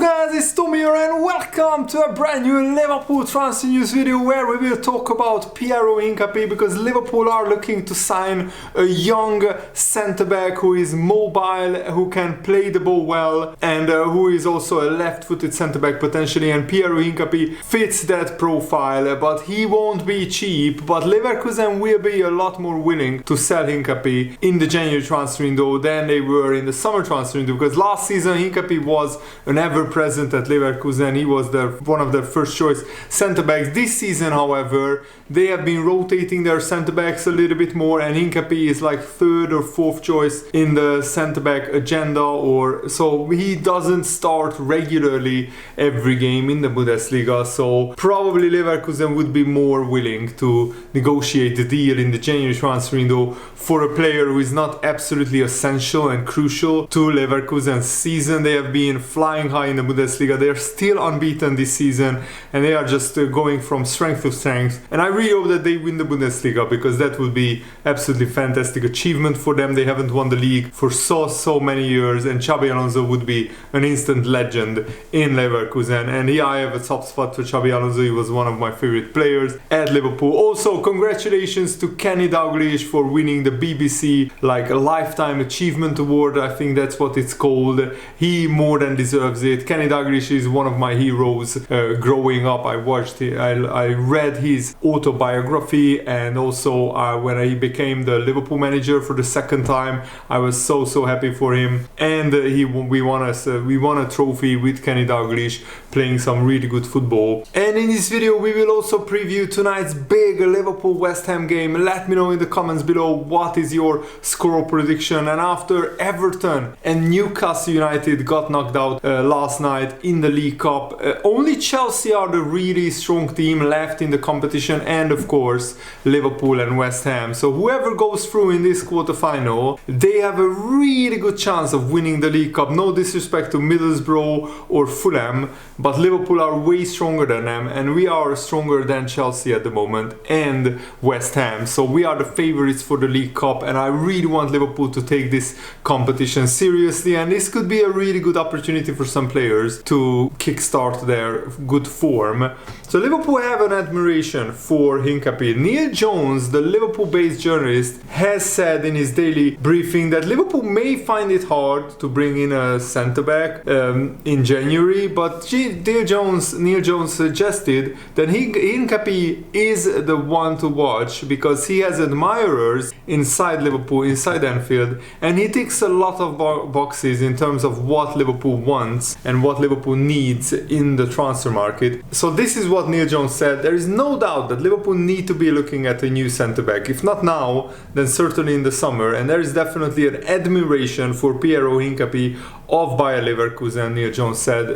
guys, it's Tommy here and welcome to a brand new Liverpool transfer news video where we will talk about Hincapie because Liverpool are looking to sign a young centre-back who is mobile, who can play the ball well and who is also a left-footed centre-back potentially, and Hincapie fits that profile, but he won't be cheap. But Leverkusen will be a lot more willing to sell Hincapie in the January transfer window than they were in the summer transfer window, because last season Hincapie was an ever-present at Leverkusen. He was one of their first choice centre-backs. This season, however, they have been rotating their centre-backs a little bit more, and Hincapie is like third or fourth choice in the centre-back agenda, or so he doesn't start regularly every game in the Bundesliga. So probably Leverkusen would be more willing to negotiate the deal in the January transfer window for a player who is not absolutely essential and crucial to Leverkusen's season. They have been flying high in the Bundesliga. They are still unbeaten this season and they are just going from strength to strength. And I really hope that they win the Bundesliga, because that would be absolutely fantastic achievement for them. They haven't won the league for so many years, and Xabi Alonso would be an instant legend in Leverkusen. And here I have a soft spot for Xabi Alonso. He was one of my favorite players at Liverpool. Also, congratulations to Kenny Dalglish for winning the BBC like a lifetime achievement award. I think that's what it's called. He more than deserves it. Kenny Dalglish is one of my heroes growing up. I read his autobiography, and also when he became the Liverpool manager for the second time, I was so happy for him. And we won a trophy with Kenny Dalglish playing some really good football. And in this video we will also preview tonight's big Liverpool West Ham game. Let me know in the comments below what is your score prediction. And after Everton and Newcastle United got knocked out last night in the League Cup, only Chelsea are the really strong team left in the competition, and of course Liverpool and West Ham. So whoever goes through in this quarterfinal, they have a really good chance of winning the League Cup. No disrespect to Middlesbrough or Fulham, but Liverpool are way stronger than them, and we are stronger than Chelsea at the moment and West Ham. So we are the favorites for the League Cup, and I really want Liverpool to take this competition seriously, and this could be a really good opportunity for some players to kickstart their good form. So Liverpool have an admiration for Hincapie. Neil Jones, the Liverpool-based journalist, has said in his daily briefing that Liverpool may find it hard to bring in a centre-back in January, but Neil Jones suggested that Hincapie is the one to watch because he has admirers inside Liverpool, inside Anfield, and he ticks a lot of boxes in terms of what Liverpool wants and what Liverpool needs in the transfer market. So this is what Neil Jones said: there is no doubt that Liverpool need to be looking at a new centre-back. If not now, then certainly in the summer. And there is definitely an admiration for Hincapie of Bayer Leverkusen, Neil Jones said,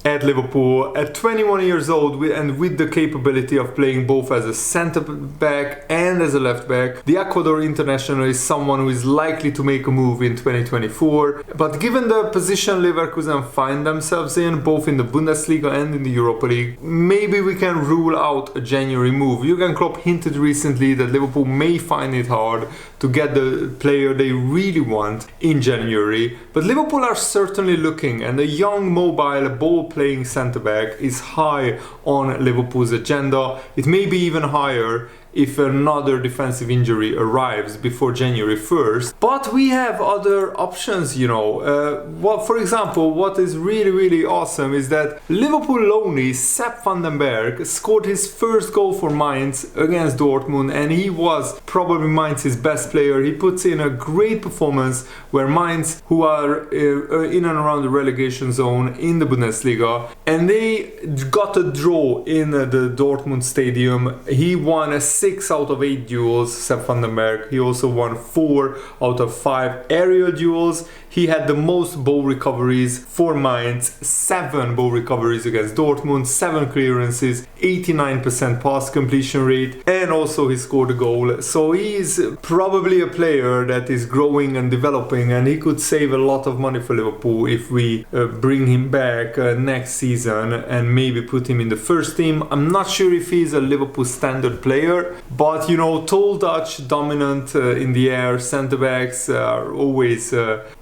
at Liverpool. At 21 years old and with the capability of playing both as a centre-back and as a left-back, the Ecuador international is someone who is likely to make a move in 2024. But given the position Leverkusen find themselves in, both in the Bundesliga and in the Europa League, maybe we can rule out a January move. Jurgen Klopp hinted recently that Liverpool may find it hard to get the player they really want in January. But Liverpool are certainly looking, and a young, mobile, ball-playing centre-back is high on Liverpool's agenda. It may be even higher if another defensive injury arrives before January 1st. But we have other options, you know. For example, what is really awesome is that Liverpool loanee Sepp van den Berg scored his first goal for Mainz against Dortmund, and he was probably Mainz's best player. He puts in a great performance where Mainz, who are in and around the relegation zone in the Bundesliga, and they got a draw in the Dortmund stadium. He won a 6 out of 8 duels, Sepp van den Berg. He also won 4 out of 5 aerial duels. He had the most ball recoveries for Mainz, 7 ball recoveries against Dortmund, 7 clearances, 89% pass completion rate, and also he scored a goal. So he is probably a player that is growing and developing, and he could save a lot of money for Liverpool if we bring him back next season and maybe put him in the first team. I'm not sure if he's a Liverpool standard player, But you know, tall Dutch, dominant in the air centre-backs are always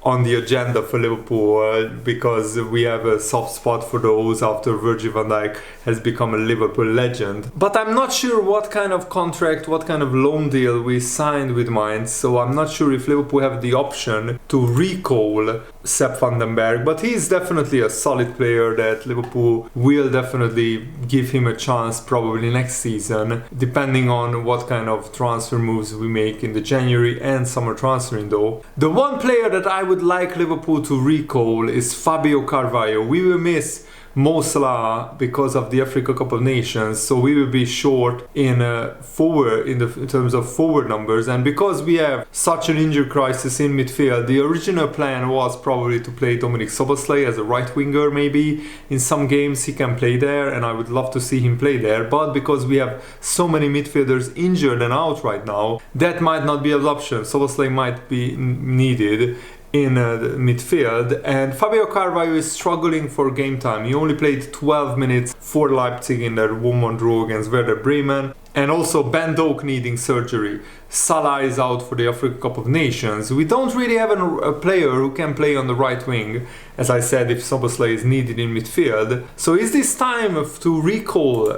on the agenda for Liverpool because we have a soft spot for those after Virgil van Dijk has become a Liverpool legend. But I'm not sure what kind of contract, what kind of loan deal we signed with Mainz, so I'm not sure if Liverpool have the option to recall Sepp van den Berg, but he's definitely a solid player that Liverpool will definitely give him a chance probably next season, depending on what kind of transfer moves we make in the January and summer transfer window. The one player that I would like Liverpool to recall is Fabio Carvalho. We will miss Mo Salah because of the Africa Cup of Nations, so we will be short in terms of forward numbers, and because we have such an injury crisis in midfield, the original plan was probably to play Dominik Szoboszlai as a right winger. Maybe in some games he can play there, and I would love to see him play there, but because we have so many midfielders injured and out right now, that might not be an option. Szoboszlai might be needed in the midfield, and Fabio Carvalho is struggling for game time. He only played 12 minutes for Leipzig in their 1-1 draw against Werder Bremen, and also Ben Doak needing surgery. Salah is out for the Africa Cup of Nations. We don't really have a player who can play on the right wing, as I said, if Szoboszlai is needed in midfield. So is this time to recall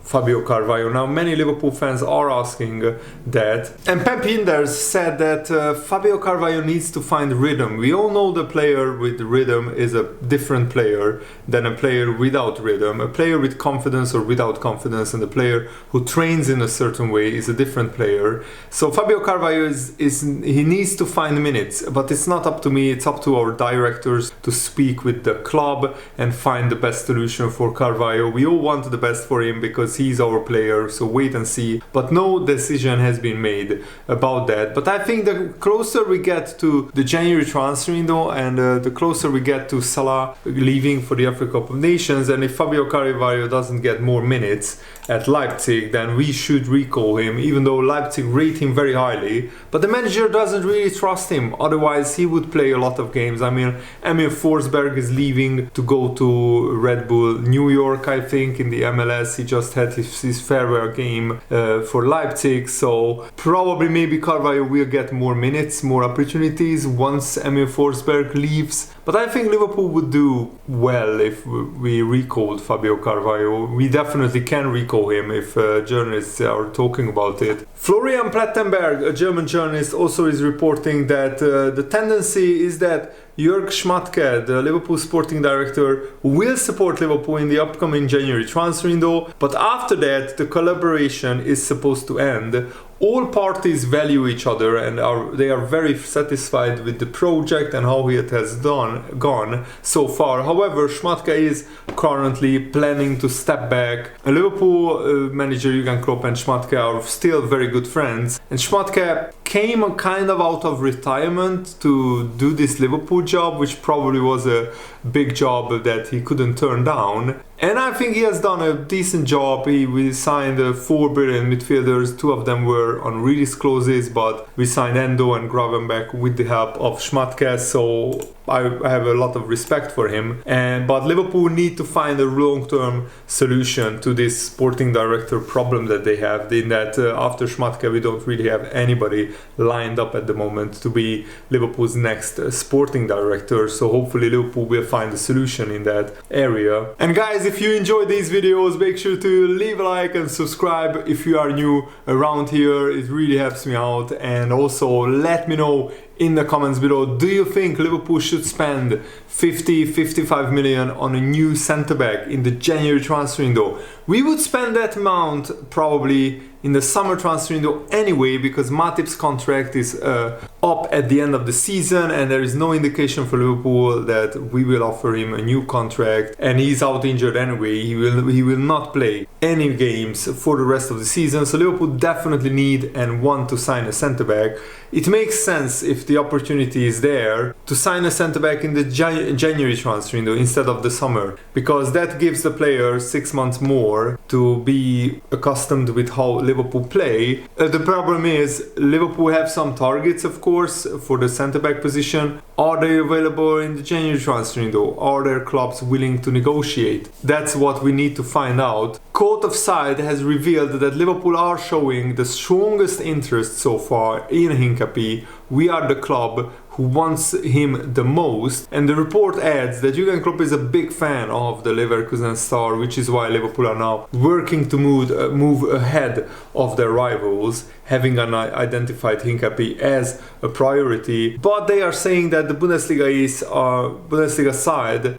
Fabio Carvalho? Now many Liverpool fans are asking that, and Pep Hinders said that Fabio Carvalho needs to find rhythm. We all know the player with rhythm is a different player than a player without rhythm. A player with confidence or without confidence, and a player who trains in a certain way is a different player. So Fabio Carvalho he needs to find minutes, but it's not up to me, it's up to our directors to speak with the club and find the best solution for Carvalho. We all want the best for him because he's our player, so wait and see. But no decision has been made about that. But I think the closer we get to the January transfer window, and the closer we get to Salah leaving for the Africa Cup of Nations, and if Fabio Carvalho doesn't get more minutes at Leipzig, then we should recall him, even though Leipzig rate him very highly, but the manager doesn't really trust him, otherwise he would play a lot of games. I mean, Emil Forsberg is leaving to go to Red Bull New York, I think, in the MLS. He just had his farewell game for Leipzig, so probably maybe Carvalho will get more minutes, more opportunities once Emil Forsberg leaves. But I think Liverpool would do well if we recalled Fabio Carvalho. We definitely can recall him if journalists are talking about it. Florian Plettenberg, a German journalist, also is reporting that the tendency is that Jörg Schmatke, the Liverpool sporting director, will support Liverpool in the upcoming January transfer window, but after that the collaboration is supposed to end. All parties value each other and they are very satisfied with the project and how it has gone so far. However, Schmatke is currently planning to step back. Liverpool manager Jürgen Klopp and Schmatke are still very good friends, and Schmatke came kind of out of retirement to do this Liverpool job, which probably was a big job that he couldn't turn down. And I think he has done a decent job. We signed 4 brilliant midfielders. 2 of them were on release clauses, but we signed Endo and Gravenberch with the help of Schmatke, so I have a lot of respect for him. But Liverpool need to find a long-term solution to this sporting director problem that they have, in that after Schmatke we don't really have anybody lined up at the moment to be Liverpool's next sporting director, so hopefully Liverpool will find a solution in that area. And guys, if you enjoyed these videos, make sure to leave a like and subscribe if you are new around here. It really helps me out. And also let me know in the comments below, do you think Liverpool should spend 50-55 million on a new centre-back in the January transfer window? We would spend that amount probably in the summer transfer window anyway, because Matip's contract is up at the end of the season, and there is no indication for Liverpool that we will offer him a new contract, and he's out injured anyway. He will not play any games for the rest of the season, so Liverpool definitely need and want to sign a centre-back. It makes sense if the opportunity is there to sign a centre-back in the January transfer window instead of the summer, because that gives the player 6 months more to be accustomed with how Liverpool play. The problem is Liverpool have some targets, of course, for the centre-back position. Are they available in the January transfer window? Are there clubs willing to negotiate? That's what we need to find out. Court of Sight has revealed that Liverpool are showing the strongest interest so far in Hincapie. We are the club who wants him the most, and the report adds that Jurgen Klopp is a big fan of the Leverkusen star, which is why Liverpool are now working to move ahead of their rivals, having identified Hincapie as a priority. But they are saying that the Bundesliga side,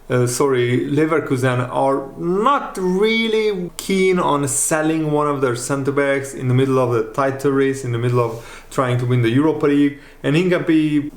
Leverkusen, are not really keen on selling one of their centre backs in the middle of the title race, in the middle of trying to win the Europa League. And Hincapie,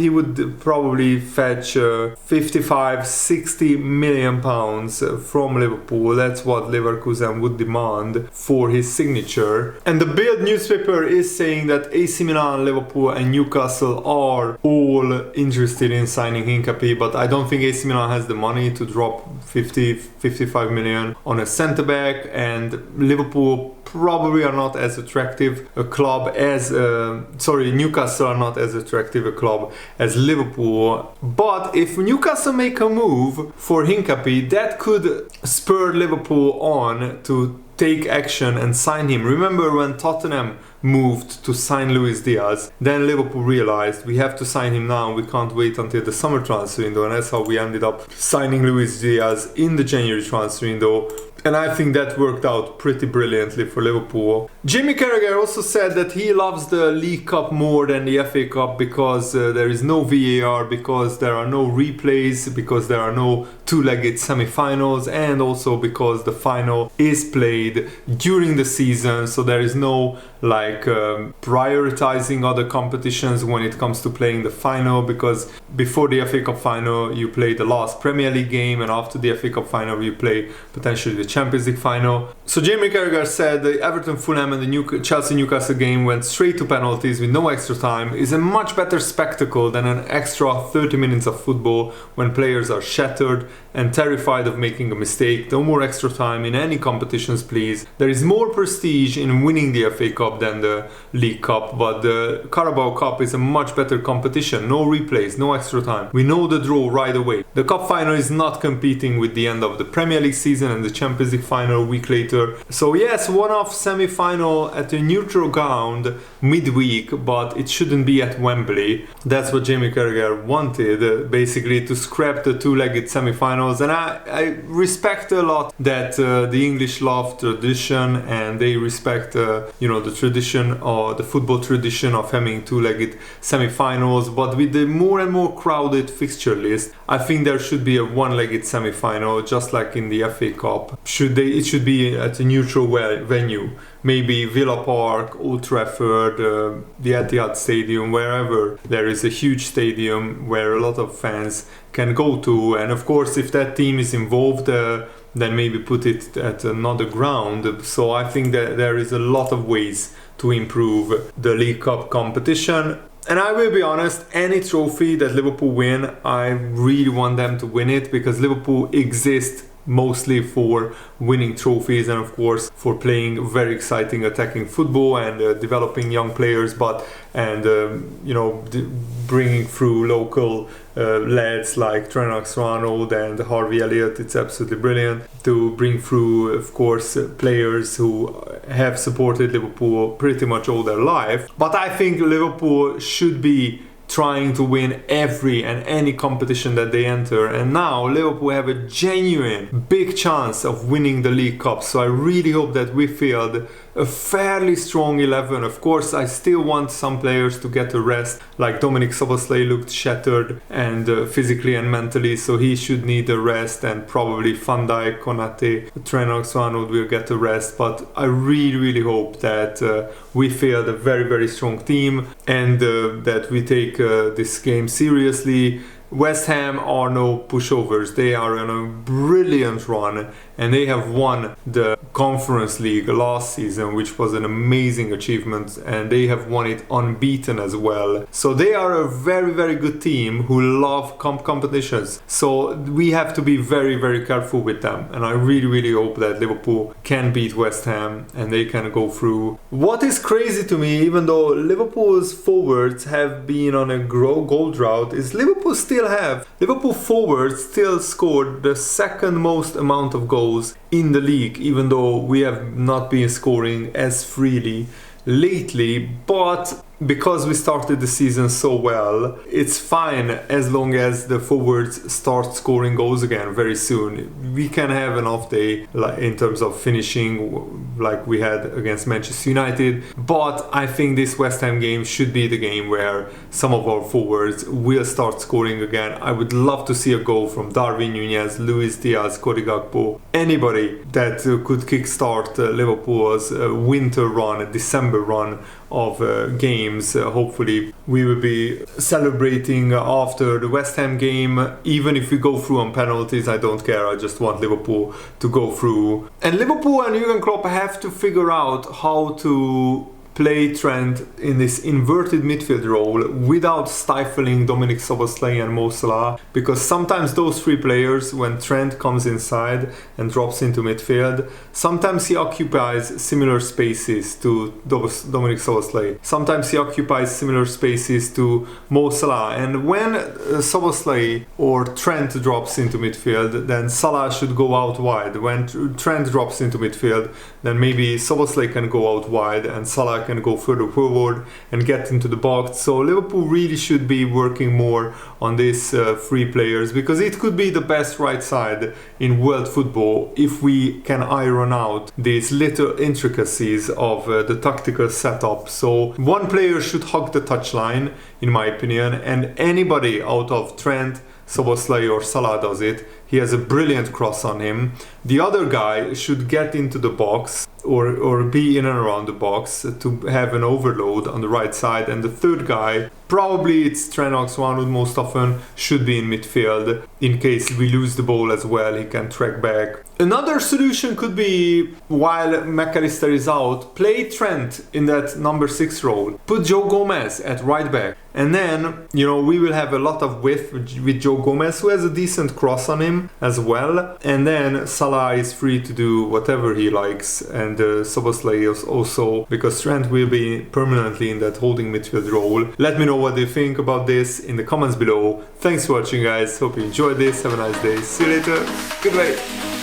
he would probably fetch 55-60 million pounds from Liverpool. That's what Leverkusen would demand for his signature. And the Bild newspaper is saying that AC Milan, Liverpool and Newcastle are all interested in signing Hincapie, but I don't think AC Milan has the money to drop 50-55 million on a centre back, and Liverpool probably are not as attractive a club as Newcastle are not as attractive a club as Liverpool. But if Newcastle make a move for Hincapie, that could spur Liverpool on to take action and sign him. Remember when Tottenham moved to sign Luis Diaz, then Liverpool realized we have to sign him now, we can't wait until the summer transfer window, and that's how we ended up signing Luis Diaz in the January transfer window. And I think that worked out pretty brilliantly for Liverpool. Jamie Carragher also said that he loves the League Cup more than the FA Cup because there is no VAR, because there are no replays, because there are no two-legged semi-finals, and also because the final is played during the season, so there is no prioritizing other competitions when it comes to playing the final, because before the FA Cup final you play the last Premier League game, and after the FA Cup final you play potentially the Champions League final. So Jamie Carragher said the Everton Fulham and the Chelsea Newcastle game went straight to penalties with no extra time is a much better spectacle than an extra 30 minutes of football when players are shattered and terrified of making a mistake. No more extra time in any competitions, please. There is more prestige in winning the FA Cup than the League Cup, but the Carabao Cup is a much better competition. No replays, no extra time. We know the draw right away. The Cup final is not competing with the end of the Premier League season and the Champions League final a week later. So yes, one-off semi-final at a neutral ground midweek, but it shouldn't be at Wembley. That's what Jamie Carragher wanted, basically to scrap the two-legged semi-finals. And I respect a lot that the English love tradition, and they respect the tradition or the football tradition of having two-legged semi-finals. But with the more and more crowded fixture list, I think there should be a one-legged semi-final, just like in the FA Cup. It should be at a neutral venue. Maybe Villa Park, Old Trafford, the Etihad Stadium, wherever there is a huge stadium where a lot of fans can go to. And of course, if that team is involved, then maybe put it at another ground. So I think that there is a lot of ways to improve the League Cup competition. And I will be honest, any trophy that Liverpool win, I really want them to win it, because Liverpool exists mostly for winning trophies and of course for playing very exciting attacking football and developing young players, bringing through local lads like Trent Alexander-Arnold and Harvey Elliott. It's absolutely brilliant to bring through, of course, players who have supported Liverpool pretty much all their life. But I think Liverpool should be trying to win every and any competition that they enter, and now Liverpool have a genuine big chance of winning the League Cup. So I really hope that we field a fairly strong 11. Of course, I still want some players to get a rest, like Dominic Szoboszlai looked shattered and physically and mentally, so he should need a rest, and probably Van Dijk, Konate, Trent Alexander-Arnold will get a rest. But I really hope that we field a very strong team, and that we take this game seriously, West Ham are no pushovers. They are on a brilliant run, and they have won the Conference League last season, which was an amazing achievement, and they have won it unbeaten as well. So they are a very, very good team who love competitions. So we have to be very, very careful with them, and I really, really hope that Liverpool can beat West Ham and they can go through. What is crazy to me, even though Liverpool's forwards have been on a goal drought, is Liverpool forwards still scored the second most amount of goals in the league, even though we have not been scoring as freely lately. But because we started the season so well, it's fine as long as the forwards start scoring goals again very soon. We can have an off day in terms of finishing like we had against Manchester United, but I think this West Ham game should be the game where some of our forwards will start scoring again. I would love to see a goal from Darwin Núñez, Luis Diaz, Cody Gakpo, anybody that could kickstart Liverpool's winter run, December run of games. Hopefully we will be celebrating after the West Ham game. Even if we go through on penalties, I don't care. I just want Liverpool to go through. And Liverpool and Jurgen Klopp have to figure out how to play Trent in this inverted midfield role without stifling Dominic Szoboszlai and Mo Salah, because sometimes those three players, when Trent comes inside and drops into midfield, sometimes he occupies similar spaces to Dominic Szoboszlai, sometimes he occupies similar spaces to Mo Salah, and when Szoboszlai or Trent drops into midfield, then Salah should go out wide. When Trent drops into midfield, then maybe Szoboszlai can go out wide and Salah can go further forward and get into the box. So Liverpool really should be working more on these three players, because it could be the best right side in world football if we can iron out these little intricacies of the tactical setup. So one player should hug the touchline, in my opinion, and anybody out of Trent, Szoboszlai or Salah does it. He has a brilliant cross on him. The other guy should get into the box or be in and around the box to have an overload on the right side. And the third guy, probably it's Trent Alexander-Arnold most often, should be in midfield. In case we lose the ball as well, he can track back. Another solution could be, while McAllister is out, play Trent in that number 6 role. Put Joe Gomez at right back. And then, we will have a lot of width with Joe Gomez, who has a decent cross on him as well. And then Salah is free to do whatever he likes, and Szoboszlai is also, because Trent will be permanently in that holding midfield role. Let me know what you think about this in the comments below. Thanks for watching, guys. Hope you enjoyed this. Have a nice day. See you later. Goodbye.